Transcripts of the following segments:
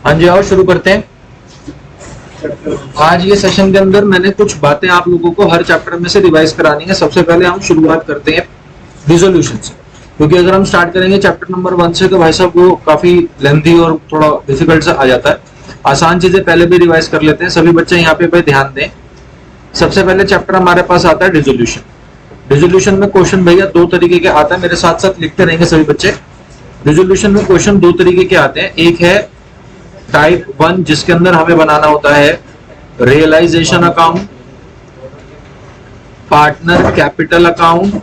हाँ जी, और शुरू करते हैं। आज ये सेशन के अंदर मैंने कुछ बातें आप लोगों को हर चैप्टर में से रिवाइज करानी है। सबसे पहले हम शुरुआत करते हैं रिजोल्यूशन से, क्योंकि अगर हम स्टार्ट करेंगे चैप्टर नंबर 1 से तो भाई साहब वो काफी लेंथी और थोड़ा डिफिकल्ट सा आ जाता है। आसान चीजें पहले भी रिवाइज कर लेते हैं। सभी बच्चे यहाँ पे ध्यान दें। सबसे पहले चैप्टर हमारे पास आता है रिजोल्यूशन। रिजोल्यूशन में क्वेश्चन भैया दो तरीके के आता है, मेरे साथ साथ लिखते रहेंगे सभी बच्चे। रिजोल्यूशन में क्वेश्चन दो तरीके के आते हैं। एक है टाइप 1 जिसके अंदर हमें बनाना होता है realisation account, partner capital account,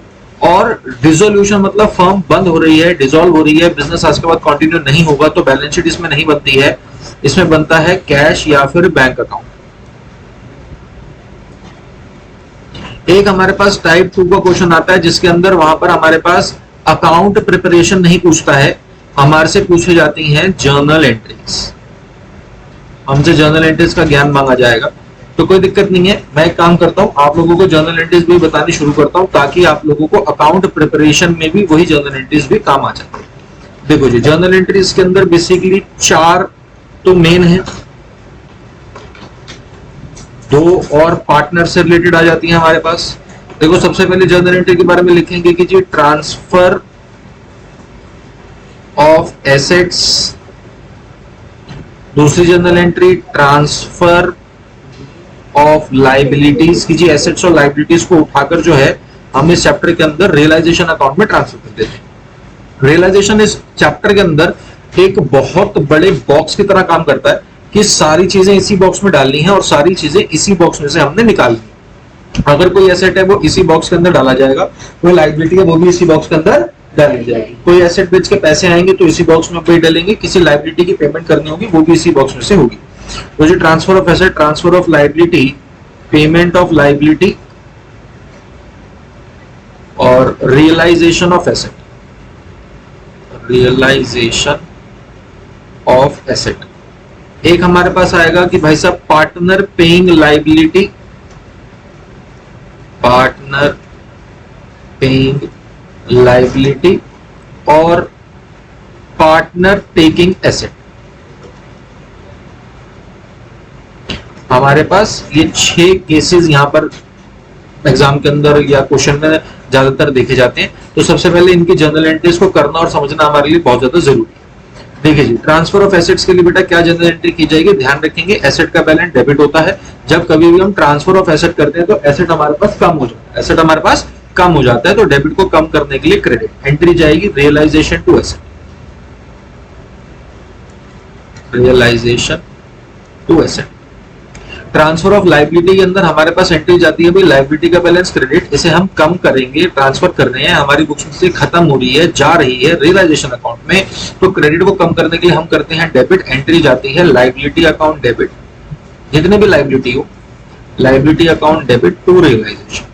और डिसोल्यूशन मतलब फर्म बंद हो रही है, डिसॉल्व हो रही है, बिजनेस आज के बाद कंटिन्यू नहीं होगा तो बैलेंस शीट इसमें नहीं बनती है, इसमें बनता है कैश या फिर बैंक अकाउंट। एक हमारे पास टाइप 2 का क्वेश्चन आता है जिसके अंदर वहां पर हमारे पास अकाउंट प्रिपरेशन नहीं पूछता है, हमारे से पूछी जाती हैं जर्नल एंट्रीज। हमसे जर्नल एंट्रीज का ज्ञान मांगा जाएगा, तो कोई दिक्कत नहीं है। मैं एक काम करता हूं, आप लोगों को जर्नल एंट्रीज भी बतानी शुरू करता हूं ताकि आप लोगों को अकाउंट प्रिपरेशन में भी वही जर्नल एंट्रीज भी काम आ जाए। देखो जी, जर्नल एंट्रीज के अंदर बेसिकली 4 तो मेन है, 2 और पार्टनर से रिलेटेड आ जाती है हमारे पास। देखो सबसे पहले जर्नल एंट्री के बारे में लिखेंगे कि जी ट्रांसफर ऑफ एसेट्स, दूसरी general entry transfer of liabilities की जी एसेट्स और लाइबिलिटीज को उठाकर जो है हम इस चैप्टर के अंदर रियलाइजेशन अकाउंट में ट्रांसफर कर देते हैं। रियलाइजेशन इस चैप्टर के अंदर एक बहुत बड़े बॉक्स की तरह काम करता है कि सारी चीजें इसी बॉक्स में डालनी है और सारी चीजें इसी बॉक्स में से हमने निकालनी है। अगर कोई एसेट है वो इसी बॉक्स के अंदर डाला जाएगा, कोई लाइबिलिटी है वो भी इसी बॉक्स के अंदर डाली जाएगी, कोई एसेट बेच के पैसे आएंगे तो इसी बॉक्स में पे डालेंगे, किसी लाइबिलिटी की पेमेंट करनी होगी वो भी इसी बॉक्स में से होगी। तो जो transfer of asset, transfer of liability, payment of liability और realisation of asset, realisation of asset. एक हमारे पास आएगा कि भाई साहब partner paying liability, partner paying liability और पार्टनर टेकिंग एसेट। हमारे पास ये 6 केसेस यहां पर एग्जाम के अंदर या क्वेश्चन में ज्यादातर देखे जाते हैं। तो सबसे पहले इनकी जनरल एंट्रीज को करना और समझना हमारे लिए बहुत ज्यादा जरूरी है। देखिए जी, ट्रांसफर ऑफ एसेट्स के लिए बेटा क्या जनरल एंट्री की जाएगी, ध्यान रखेंगे एसेट का बैलेंस डेबिट होता है। जब कभी भी हम ट्रांसफर ऑफ एसेट करते हैं तो एसेट हमारे पास कम हो जाता है, एसेट हमारे पास कम हो जाता है, तो डेबिट को कम करने के लिए क्रेडिट एंट्री जाएगी realisation to asset, realisation to asset. Transfer of liability के अंदर हमारे पास एंट्री जाती है भाई लाइबिलिटी का बैलेंस क्रेडिट, इसे हम कम करेंगे, ट्रांसफर कर रहे हैं, हमारी बुक्स से खत्म हो रही है, जा रही है रियलाइजेशन अकाउंट में, तो क्रेडिट को कम करने के लिए हम करते हैं डेबिट, एंट्री जाती है लाइबिलिटी अकाउंट डेबिट, जितने भी लाइबिलिटी हो liability account debit to realisation.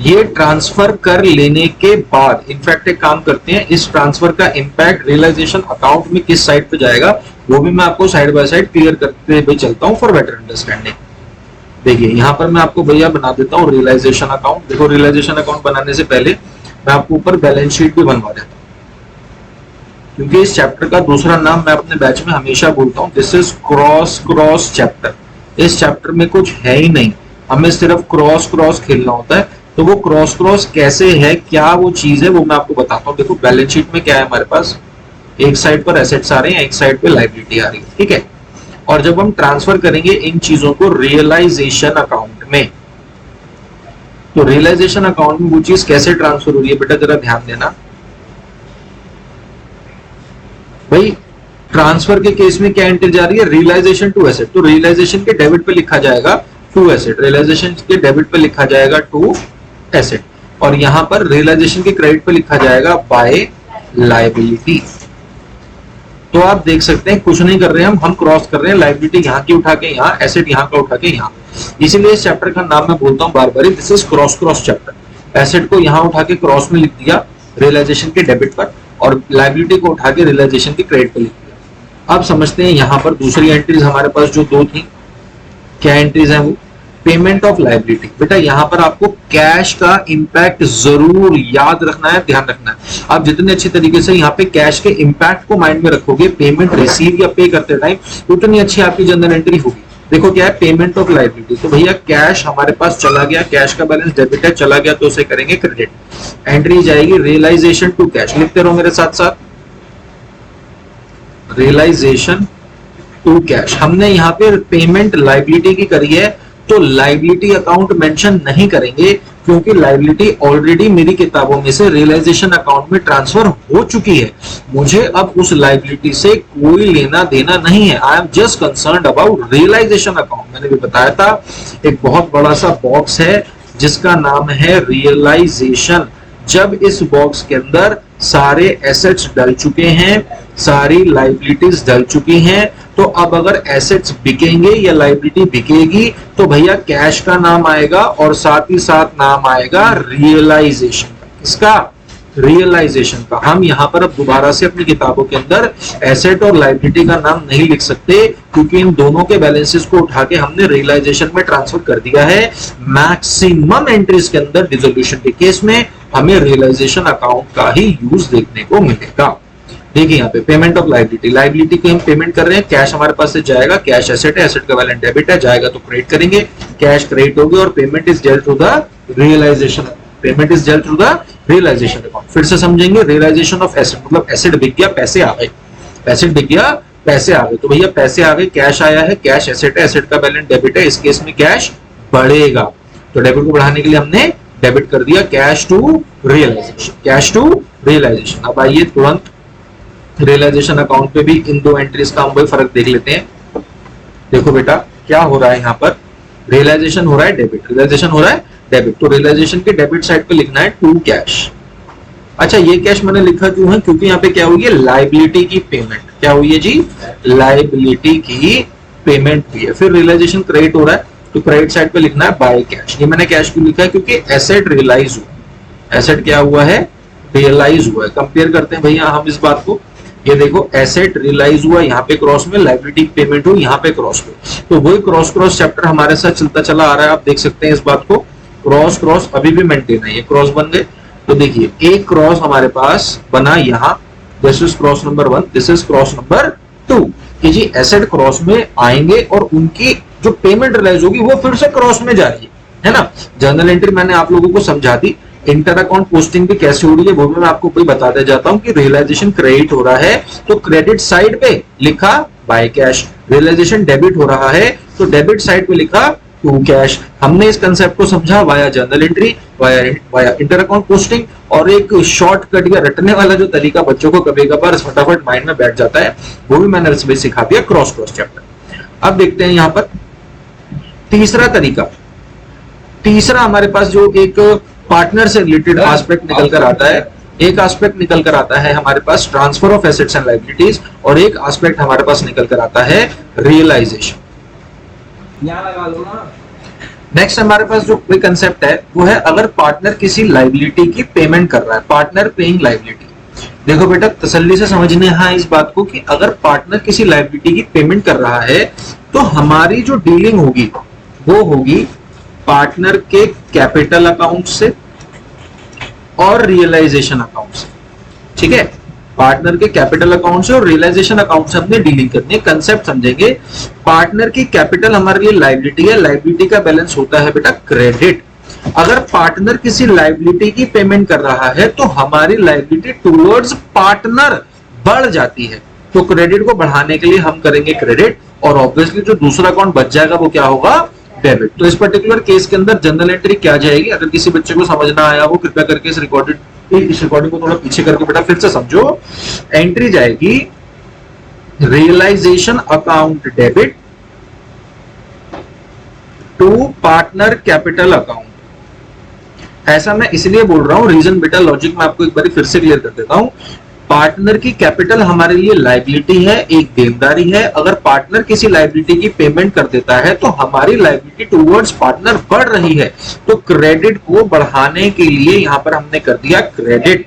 ये ट्रांसफर कर लेने के बाद इनफैक्ट एक काम करते हैं, इस ट्रांसफर का इंपैक्ट रियलाइजेशन अकाउंट में किस साइड पे जाएगा वो भी मैं आपको साइड बाय साइड क्लियर करते हुए चलता हूं फॉर बेटर अंडरस्टैंडिंग। देखिए यहां पर मैं आपको भैया बना देता हूं रियलाइजेशन अकाउंट। देखो रियलाइजेशन अकाउंट बनाने से पहले मैं आपको ऊपर बैलेंस शीट भी बनवा देता हूं, क्योंकि इस चैप्टर का दूसरा नाम मैं अपने बैच में हमेशा बोलता हूं, दिस इज क्रॉस चैप्टर। इस चैप्टर में कुछ है ही नहीं, हमें सिर्फ क्रॉस खेलना होता है। तो वो क्रॉस कैसे है, क्या वो चीज है, वो मैं आपको बताता हूँ। देखो बैलेंस शीट में क्या है हमारे पास, एक साइड पर एसेट्स आ रहे हैं, एक साइड पे लाइबिलिटी आ रही है, ठीक है। और जब हम ट्रांसफर करेंगे इन चीजों को रियलाइजेशन अकाउंट में, तो रियलाइजेशन अकाउंट में वो चीज कैसे ट्रांसफर हो रही है बेटा जरा ध्यान देना भाई। ट्रांसफर के केस में क्या एंट्री जा रही है, रियलाइजेशन टू एसेट, तो रियलाइजेशन के डेबिट पे लिखा जाएगा टू एसेट, रियलाइजेशन के डेबिट पे लिखा जाएगा टू एसेट, और यहां पर रियलाइजेशन के क्रेडिट पे लिखा जाएगा बाय लाइबिलिटी। तो आप देख सकते हैं कुछ नहीं कर रहे हैं हम क्रॉस कर रहे हैं, लाइबिलिटी यहाँ की उठा के यहाँ, एसेट यहाँ का उठा के यहाँ। इसीलिए इस चैप्टर का नाम मैं बोलता हूँ बार बार, this is cross chapter. Asset को यहाँ उठा के क्रॉस में लिख दिया रियलाइजेशन के डेबिट पर, और लाइबिलिटी को उठा के रियलाइजेशन के क्रेडिट पर लिख दिया। अब समझते हैं यहाँ पर दूसरी एंट्रीज हमारे पास जो 2 थी, क्या एंट्रीज है वो, पेमेंट ऑफ लाइबिलिटी। बेटा यहाँ पर आपको कैश का इंपैक्ट जरूर याद रखना है, ध्यान रखना है। आप जितने अच्छी तरीके से यहाँ पे कैश के इंपैक्ट को माइंड में रखोगे पेमेंट रिसीव या पे करते टाइम, उतनी अच्छी आपकी जनरल एंट्री होगी। देखो क्या है, पेमेंट ऑफ लायबिलिटी, तो भैया कैश हमारे पास चला गया, कैश का बैलेंस डेबिट है, चला गया तो उसे करेंगे क्रेडिट। एंट्री जाएगी रियलाइजेशन टू कैश, लिखते रहो मेरे साथ साथ, रियलाइजेशन टू कैश। हमने यहाँ पे पेमेंट लायबिलिटी की करी है, तो लायबिलिटी अकाउंट मेंशन नहीं करेंगे क्योंकि लायबिलिटी ऑलरेडी मेरी किताबों में से रियलाइजेशन अकाउंट में ट्रांसफर हो चुकी है। मुझे अब उस लायबिलिटी से कोई लेना देना नहीं है। I am just concerned about realisation account. मैंने भी बताया था एक बहुत बड़ा सा बॉक्स है जिसका नाम है रियलाइजेशन। जब इस बॉक्स के अंदर सारे एसेट्स डल चुके हैं, सारी लायबिलिटीज डल चुकी हैं, तो अब अगर एसेट्स बिकेंगे या लायबिलिटी बिकेगी तो भैया कैश का नाम आएगा और साथ ही साथ नाम आएगा रियलाइजेशन का। किसका? रियलाइजेशन का। हम यहाँ पर अब दोबारा से अपनी किताबों के अंदर एसेट और लायबिलिटी का नाम नहीं लिख सकते क्योंकि इन दोनों के बैलेंसेस को उठा के हमने रियलाइजेशन में ट्रांसफर कर दिया है। मैक्सिमम एंट्रीज के अंदर डिसोल्यूशन के केस में हमें रियलाइजेशन अकाउंट का ही यूज देखने को मिलेगा। देखिए यहाँ पे पेमेंट ऑफ लायबिलिटी, लायबिलिटी को हम पेमेंट कर रहे हैं, कैश हमारे पास से जाएगा, कैश एसेट है, एसेट का बैलेंस डेबिट है, जाएगा तो क्रेडिट करेंगे, कैश क्रेडिट होगी और payment is dealt through the realisation, payment is dealt through the realisation account. फिर से समझेंगे, रियलाइजेशन ऑफ एसेट मतलब एसेट बिक गया, पैसे आ गए, एसेट बिक गया, पैसे आ गए, तो भैया पैसे आ गए, कैश आया है, कैश एसेट है, एसेट का बैलेंस डेबिट है, इस केस में कैश बढ़ेगा, तो डेबिट को बढ़ाने के लिए हमने डेबिट कर दिया cash to realisation, cash to realisation. अब आइए तुरंत रियलाइजेशन अकाउंट पे भी इन दो एंट्रीज का हम वही फर्क देख लेते हैं। देखो बेटा क्या हो रहा है, यहाँ पर रियलाइजेशन हो रहा है डेबिट, रियलाइजेशन हो रहा है डेबिट, तो रियलाइजेशन के डेबिट साइड पे लिखना है टू कैश। अच्छा ये कैश मैंने लिखा क्यों है? क्योंकि यहाँ पे क्या हुई है, लायबिलिटी की पेमेंट, क्या हुई है जी, लायबिलिटी की पेमेंट हुई है। फिर रियलाइजेशन क्रेडिट हो रहा है तो क्रेडिट साइड पे लिखना है बाय कैश। ये मैंने कैश क्यों लिखा है? क्योंकि एसेट रियलाइज हुआ, एसेट क्या हुआ है, रियलाइज हुआ है। कंपेयर करते हैं भैया हम इस बात को, ये देखो एसेट रियलाइज हुआ यहाँ पे क्रॉस में, लायबिलिटी पेमेंट हुई यहाँ पे क्रॉस में, तो वही क्रॉस क्रॉस चैप्टर हमारे साथ चलता चला आ रहा है। आप देख सकते हैं इस बात को, क्रॉस क्रॉस अभी भी मेंटेन है, ये क्रॉस बन गए। तो देखिए एक क्रॉस हमारे पास बना यहाँ, this is cross number 1, this is cross number 2 कि जी एसेट क्रॉस में आएंगे और उनकी जो पेमेंट रियलाइज होगी वो फिर से क्रॉस में जा रही है ना। जर्नल एंट्री मैंने आप लोगों को समझा दी, इंटर अकाउंट पोस्टिंग भी कैसे हो रही है वो भी मैं आपको कोई बताते जाता हूं कि रियलाइजेशन क्रेडिट हो रहा है तो क्रेडिट साइड पे लिखा बाय कैश, रियलाइजेशन डेबिट हो रहा है तो डेबिट साइड पे लिखा टू कैश। हमने इस कंसेप्ट को समझा via journal entry, via inter account posting, और एक शॉर्टकट या रटने वाला जो तरीका बच्चों को कभी कभार फटाफट माइंड में बैठ जाता है वो भी मैंने इसमें सिखा दिया, क्रॉस क्रॉस चैप्टर। अब देखते हैं यहाँ पर तीसरा तरीका, तीसरा हमारे पास जो एक पार्टनर से रिलेटेड एस्पेक्ट निकल कर आता है, एक एस्पेक्ट निकल कर आता है हमारे पास transfer of assets and liabilities, और एक एस्पेक्ट हमारे पास निकल कर आता है रियलाइजेशन। नेक्स्ट हमारे पास जो कोई कंसेप्ट है वो है अगर पार्टनर किसी लायबिलिटी की पेमेंट कर रहा है, पार्टनर पेइंग लायबिलिटी। देखो बेटा तसल्ली से समझने है इस बात को कि अगर पार्टनर किसी लायबिलिटी की पेमेंट कर रहा है तो हमारी जो डीलिंग होगी वो होगी पार्टनर के कैपिटल अकाउंट से और रियलाइजेशन अकाउंट से, ठीक है। पार्टनर के कैपिटल अकाउंट से और रियलाइजेशन अकाउंट से हमने डीलिंग करनी है। कंसेप्ट समझेंगे, पार्टनर की कैपिटल हमारे लिए लायबिलिटी है, लायबिलिटी का बैलेंस होता है बेटा क्रेडिट। अगर पार्टनर किसी लायबिलिटी की पेमेंट कर रहा है तो हमारी लायबिलिटी टुवर्ड्स पार्टनर बढ़ जाती है, तो क्रेडिट को बढ़ाने के लिए हम करेंगे क्रेडिट, और ऑब्वियसली जो दूसरा अकाउंट बच जाएगा वो क्या होगा, डेबिट। तो इस पर्टिकुलर केस के अंदर जनरल एंट्री क्या जाएगी, अगर किसी बच्चे को समझ ना आया वो कृपया करके इस रिकॉर्डिंग को थोड़ा पीछे करके बेटा फिर से समझो। एंट्री जाएगी realisation account debit to partner capital account. ऐसा मैं इसलिए बोल रहा हूं, रीजन बेटा लॉजिक मैं आपको एक बार फिर से क्लियर कर देता हूं। पार्टनर की कैपिटल हमारे लिए लायबिलिटी है, एक देनदारी है। अगर पार्टनर किसी लायबिलिटी की पेमेंट कर देता है तो हमारी लायबिलिटी टुवर्ड्स पार्टनर बढ़ रही है, तो क्रेडिट को बढ़ाने के लिए यहां पर हमने कर दिया क्रेडिट,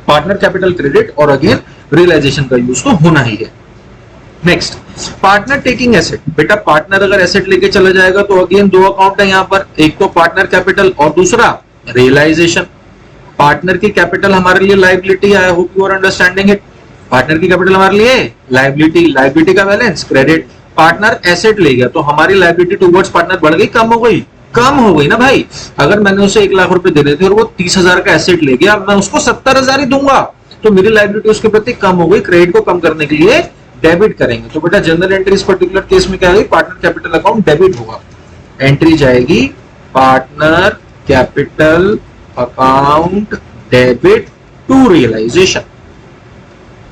पार्टनर कैपिटल क्रेडिट, और अगेन रियलाइजेशन का यूज तो होना ही है। Next, partner taking asset. बेटा पार्टनर अगर एसेट लेके चला जाएगा तो अगेन दो अकाउंट है यहाँ पर, एक तो पार्टनर कैपिटल और दूसरा रियलाइजेशन। पार्टनर की कैपिटल हमारे लिए लाइबिलिटी है, I hope you are understanding it. Partner की कैपिटल हमारे लिए लाइबिलिटी, लाइबिलिटी का बैलेंस क्रेडिट। पार्टनर एसेट ले गया तो हमारी लाइबिलिटी टुवर्ड्स पार्टनर बढ़ गई, कम हो गई? कम हो गई ना भाई। अगर मैंने उसे 1 लाख रुपए दे रहे थे और वो 30,000 का एसेट ले गया, मैं उसको 70,000 ही दूंगा, तो मेरी लाइबिलिटी उसके प्रति कम हो गई। क्रेडिट को कम करने के लिए डेबिट करेंगे। तो बेटा जनरल एंट्री इस पर्टिकुलर केस में क्या होगी, पार्टनर कैपिटल अकाउंट डेबिट होगा। एंट्री जाएगी partner capital account debit to realisation.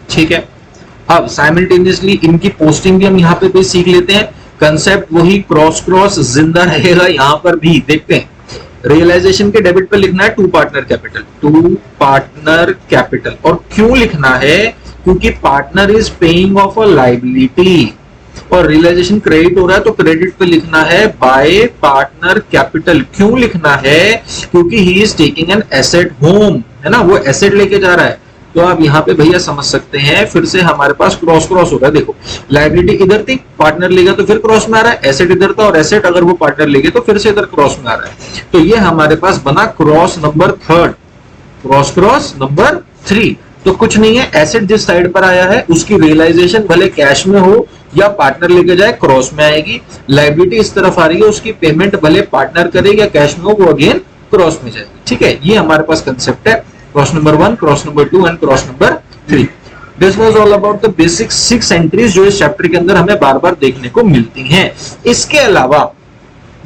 ठीक है, अब साइमल्टेनियसली इनकी पोस्टिंग भी हम यहाँ पे सीख लेते हैं। कंसेप्ट वही क्रॉस क्रॉस जिंदा रहेगा यहाँ पर भी। देखते हैं, रियलाइजेशन के डेबिट पे लिखना है to partner capital, to partner capital. और क्यों लिखना है, क्योंकि partner is paying off a liability और रियलाइजेशन क्रेडिट हो रहा है, तो क्रेडिट पे लिखना है बाय पार्टनर कैपिटल। क्यों लिखना है, क्योंकि he is taking an asset home, है ना, वो एसेट लेके जा रहा है। तो आप यहाँ पे भैया समझ सकते हैं, फिर से हमारे पास क्रॉस क्रॉस हो रहा है। देखो लाइबिलिटी इधर थी, पार्टनर ले गया तो फिर क्रॉस में आ रहा है, एसेट इधर था और एसेट अगर वो पार्टनर ले गया तो फिर से इधर क्रॉस में आ रहा है। तो ये हमारे पास बना cross number 3, cross cross number 3। तो कुछ नहीं है, एसेट जिस साइड पर आया है उसकी रियलाइजेशन भले कैश में हो या पार्टनर लेके जाए क्रॉस में आएगी। लाइबिलिटी इस तरफ आ रही है, उसकी पेमेंट भले पार्टनर करे या कैश में हो, वो अगेन क्रॉस में जाएगी। ठीक है, ये हमारे पास कंसेप्ट है। Cross number 1, cross number 2 and cross number 3। This was all about the basic 6 entries जो इस चैप्टर के अंदर हमें बार बार देखने को मिलती हैं। इसके अलावा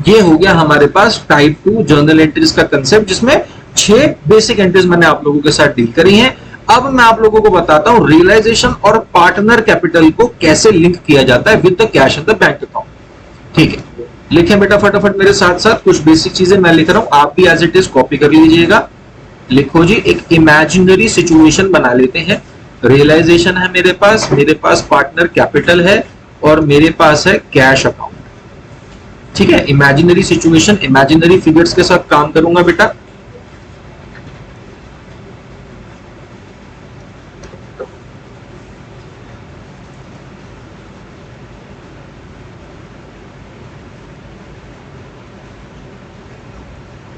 ये हो गया हमारे पास टाइप 2 जर्नल एंट्रीज का कंसेप्ट, जिसमें 6 बेसिक एंट्रीज मैंने आप लोगों के साथ डील करी हैं। अब मैं आप लोगों को बताता हूं रियलाइजेशन और पार्टनर कैपिटल को कैसे लिंक किया जाता है with the cash in the bank account. ठीक है, लिखें बेटा फटाफट मेरे साथ साथ। कुछ बेसिक चीजें मैं लिख रहा हूं, आप भी एज इट इज कॉपी कर लीजिएगा। लिखो जी, एक इमेजिनरी सिचुएशन बना लेते हैं। रियलाइजेशन है मेरे पास पार्टनर कैपिटल है और मेरे पास है कैश अकाउंट। ठीक है, इमेजिनरी सिचुएशन, इमेजिनरी फिगर्स के साथ काम करूंगा बेटा।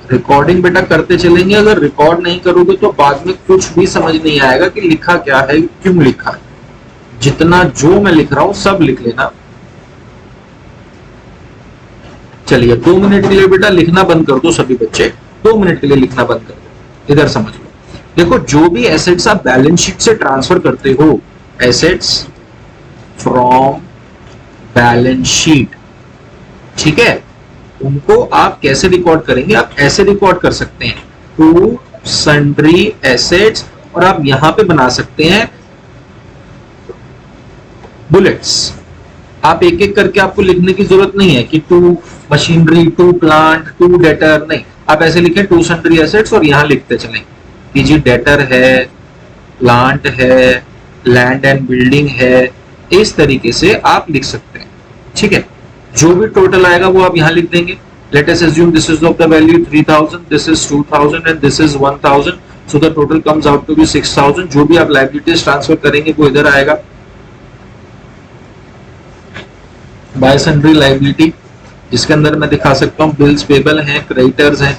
रिकॉर्डिंग बेटा करते चलेंगे, अगर रिकॉर्ड नहीं करोगे तो बाद में कुछ भी समझ नहीं आएगा कि लिखा क्या है, क्यों लिखा है। जितना जो मैं लिख रहा हूं सब लिख लेना। चलिए 2 मिनट के लिए बेटा लिखना बंद कर दो सभी बच्चे, 2 मिनट के लिए लिखना बंद कर दो। इधर समझ लो, देखो जो भी एसेट्स आप बैलेंस शीट से ट्रांसफर करते हो, एसेट्स फ्रॉम बैलेंस शीट, ठीक है, उनको आप कैसे रिकॉर्ड करेंगे, आप ऐसे रिकॉर्ड कर सकते हैं टू सन्ड्री एसेट्स, और आप यहां पे बना सकते हैं बुलेट्स। आप एक एक करके आपको लिखने की जरूरत नहीं है कि to machinery, to plant, to debtor, नहीं, आप ऐसे लिखें टू सन्ड्री एसेट्स और यहां लिखते चलें कि जी डेटर है, प्लांट है, लैंड एंड बिल्डिंग है। इस तरीके से आप लिख सकते हैं। ठीक है, जो भी टोटल आएगा वो आप यहां लिख देंगे। Let us assume this is of the value 3000, this is 2000 and this is 1000, so the total comes out to be 6000। जो भी आप लायबिलिटीज ट्रांसफर करेंगे वो इधर आएगा। बाय सन्ड्री लायबिलिटी, जिसके अंदर मैं दिखा सकता हूं बिल्स पेबल हैं, क्रेडिटर्स हैं।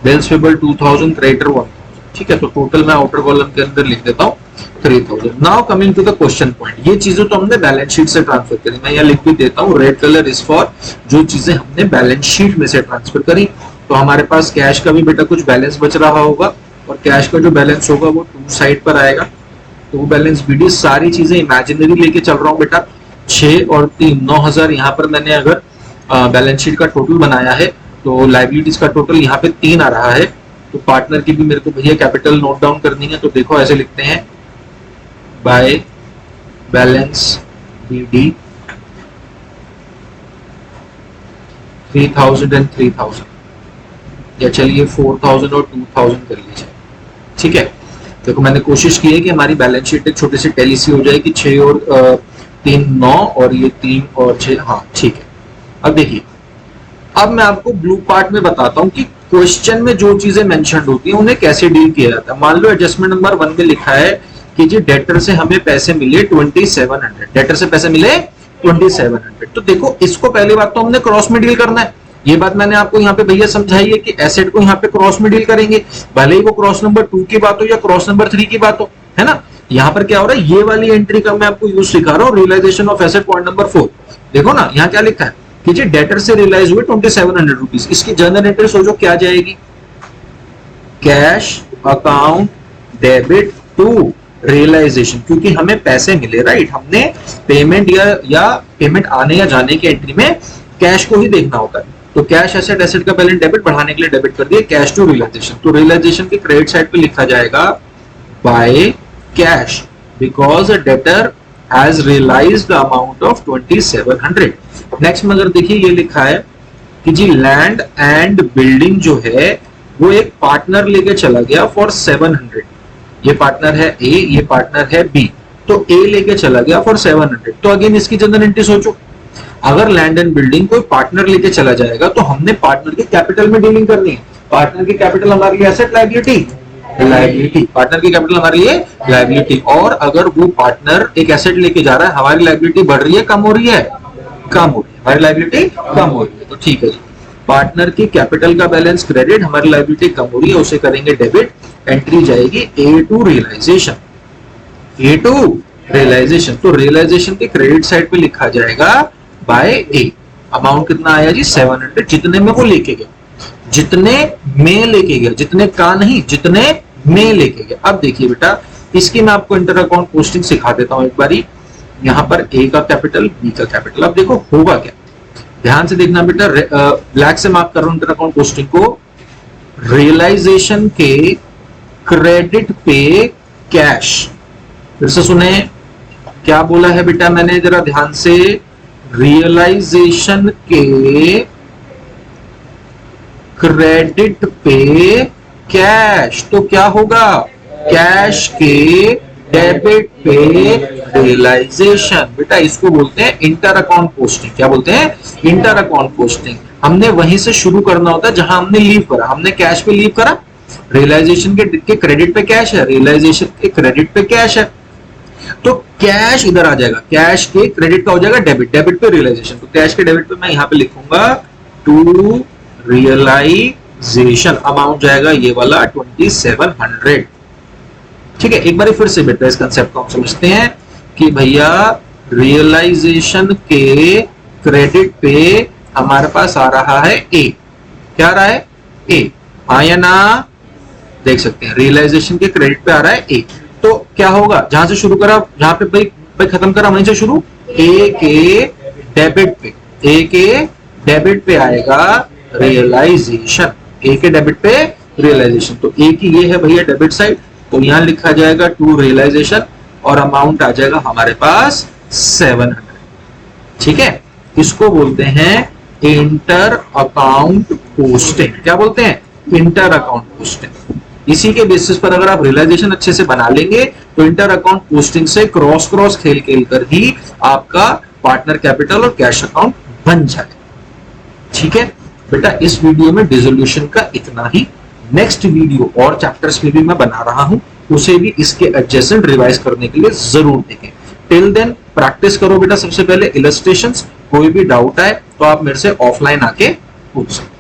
Bills payable 2000, creditor 1000। ठीक है, तो टोटल मैं आउटर कॉलम के अंदर लिख देता हूं 3000। Now coming to the question point, ये चीजें तो हमने बैलेंस शीट से ट्रांसफर करी, मैं यहाँ लिख भी देता हूँ, रेड कलर इज फॉर जो चीजें हमने बैलेंस शीट में से ट्रांसफर करी। तो हमारे पास कैश का भी बेटा कुछ बैलेंस बच रहा होगा, और कैश का जो बैलेंस होगा वो टू साइड पर आएगा। तो बैलेंस बीडी, सारी चीजें इमेजिनरी लेके चल रहा हूँ बेटा। 6 और 3 9000 यहाँ पर मैंने अगर बैलेंस शीट का टोटल बनाया है, तो लाइबिलिटीज का टोटल यहाँ पे 3 आ रहा है। तो पार्टनर की भी मेरे को भैया कैपिटल नोट डाउन करनी है। तो देखो ऐसे लिखते हैं बाय बैलेंस बीडी 3000 एंड 3000, या चलिए 4000 और 2000 कर लीजिए। ठीक है, देखो मैंने कोशिश की है कि हमारी बैलेंस शीट एक छोटी सी टैली सी हो जाए कि 6 और 3 9 और ये 3 और 6, हाँ ठीक है। अब देखिए, अब मैं आपको ब्लू पार्ट में बताता हूं कि क्वेश्चन में जो चीजें मेंशन होती हैं उन्हें कैसे डील किया जाता है। मान लो एडजस्टमेंट नंबर 1 में लिखा है कि जी डेटर से हमें पैसे मिले 2700, डेटर से पैसे मिले 2700। तो देखो इसको पहली बात तो हमने क्रॉस में डील करना है। ये बात मैंने आपको यहाँ पे भैया समझाई है कि एसेट को यहाँ पे क्रॉस में डील करेंगे, भले ही वो क्रॉस नंबर 2 की बात हो या क्रॉस नंबर 3 की बात हो, है ना। यहाँ पर क्या हो रहा है, ये वाली एंट्री का मैं आपको यूज सिखा रहा हूँ, realisation of asset point number 4। देखो ना यहाँ क्या लिखा है कि जी डेटर से रियलाइज हुए 2700 रुपीज। इसकी जर्नल एंट्री सोचो क्या जाएगी, cash account debit to realisation, क्योंकि हमें पैसे मिले, राइट। हमने पेमेंट या पेमेंट आने या जाने की एंट्री में कैश को ही देखना होता है। तो कैश एसेट, एसेट का बैलेंस डेबिट, बढ़ाने के लिए डेबिट कर दिए, कैश टू रियलाइजेशन। तो रियलाइजेशन के क्रेडिट साइड पे लिखा जाएगा by cash because debtor has realised the amount of 2700। Next में अगर देखिए ये लिखा है कि जी लैंड एंड बिल्डिंग जो है वो एक पार्टनर लेके चला गया फॉर 700। ये पार्टनर है ए, ये पार्टनर है बी, तो ए लेके चला गया फॉर 700। तो अगेन इसकी जनरल एंट्री सोचो, अगर लैंड एंड बिल्डिंग कोई पार्टनर लेके चला जाएगा तो हमने पार्टनर के कैपिटल में डीलिंग करनी है। पार्टनर की कैपिटल हमारे लिए एसेट, लायबिलिटी, लायबिलिटी। पार्टनर की कैपिटल हमारे लिए लायबिलिटी। और अगर वो पार्टनर एक एसेट लेके जा रहा है, हमारी लायबिलिटी बढ़ रही है कम हो रही है, कम हो रही है, हमारी लायबिलिटी कम हो रही है। तो ठीक है जी, पार्टनर की कैपिटल का बैलेंस क्रेडिट, हमारी लायबिलिटी कम हो रही है, उसे करेंगे डेबिट। एंट्री जाएगी A to realisation, A to realisation. तो रियलाइजेशन के क्रेडिट साइड पे लिखा जाएगा बाय ए। अमाउंट कितना आया जी 700, जितने में वो लेके गया, जितने में लेके गया, जितने का नहीं, जितने में लेके गया। अब देखिए बेटा, इसकी मैं आपको इंटर अकाउंट पोस्टिंग सिखा देता हूं एक बारी। यहां पर ए का कैपिटल, बी का कैपिटल। अब देखो होगा क्या, ध्यान से देखना बेटा, ब्लैक से मार्क कर रहा हूं इंटर अकाउंट पोस्टिंग को। रियलाइजेशन के क्रेडिट पे कैश, फिर से सुने क्या बोला है बेटा मैंने, जरा ध्यान से। रियलाइजेशन के क्रेडिट पे कैश, तो क्या होगा, कैश के डेबिट पे रियलाइजेशन। बेटा इसको बोलते हैं इंटर अकाउंट पोस्टिंग। क्या बोलते हैं, इंटर अकाउंट पोस्टिंग। हमने वहीं से शुरू करना होता है जहां हमने लीव करा। हमने कैश पे लीव करा, रियलाइजेशन के क्रेडिट पे कैश है, रियलाइजेशन के क्रेडिट पे कैश है, तो कैश इधर आ जाएगा, कैश के क्रेडिट का हो जाएगा डेबिट, डेबिट पे रियलाइजेशन। तो कैश के डेबिट पे मैं यहां पे लिखूंगा टू रियलाइजेशन। अमाउंट जाएगा ये वाला 2700। ठीक है, एक बार फिर से बेटा इस कंसेप्ट को हम समझते हैं कि भैया रियलाइजेशन के क्रेडिट पे हमारे पास आ रहा है ए। क्या आ रहा है, ए। हाँ या ना, देख सकते हैं रियलाइजेशन के क्रेडिट पे आ रहा है ए। तो क्या होगा, जहां से शुरू करा, जहां पे भाई खत्म करा वहीं से शुरू। ए के डेबिट पे, ए के डेबिट पे आएगा रियलाइजेशन, ए के डेबिट पे रियलाइजेशन। तो ए की ये है भैया डेबिट साइड, तो यहां लिखा जाएगा टू रियलाइजेशन और अमाउंट आ जाएगा हमारे पास 700। ठीक है, इसको बोलते हैं इंटर अकाउंट पोस्टिंग। क्या बोलते हैं, इंटर अकाउंट पोस्टिंग। इसी के बेसिस पर अगर आप रियलाइजेशन अच्छे से बना लेंगे तो इंटर अकाउंट पोस्टिंग से क्रॉस क्रॉस खेल खेल कर ही आपका पार्टनर कैपिटल और कैश अकाउंट बन जाए। ठीक है बेटा, इस वीडियो में डिसोल्यूशन का इतना ही। नेक्स्ट वीडियो और चैप्टर्स में भी मैं बना रहा हूं, उसे भी इसके एडजेसेंट रिवाइज करने के लिए जरूर देखें। टिल देन प्रैक्टिस करो बेटा। सबसे पहले इलस्ट्रेशंस, कोई भी डाउट आए तो आप मेरे से ऑफलाइन आके पूछ सकते हैं।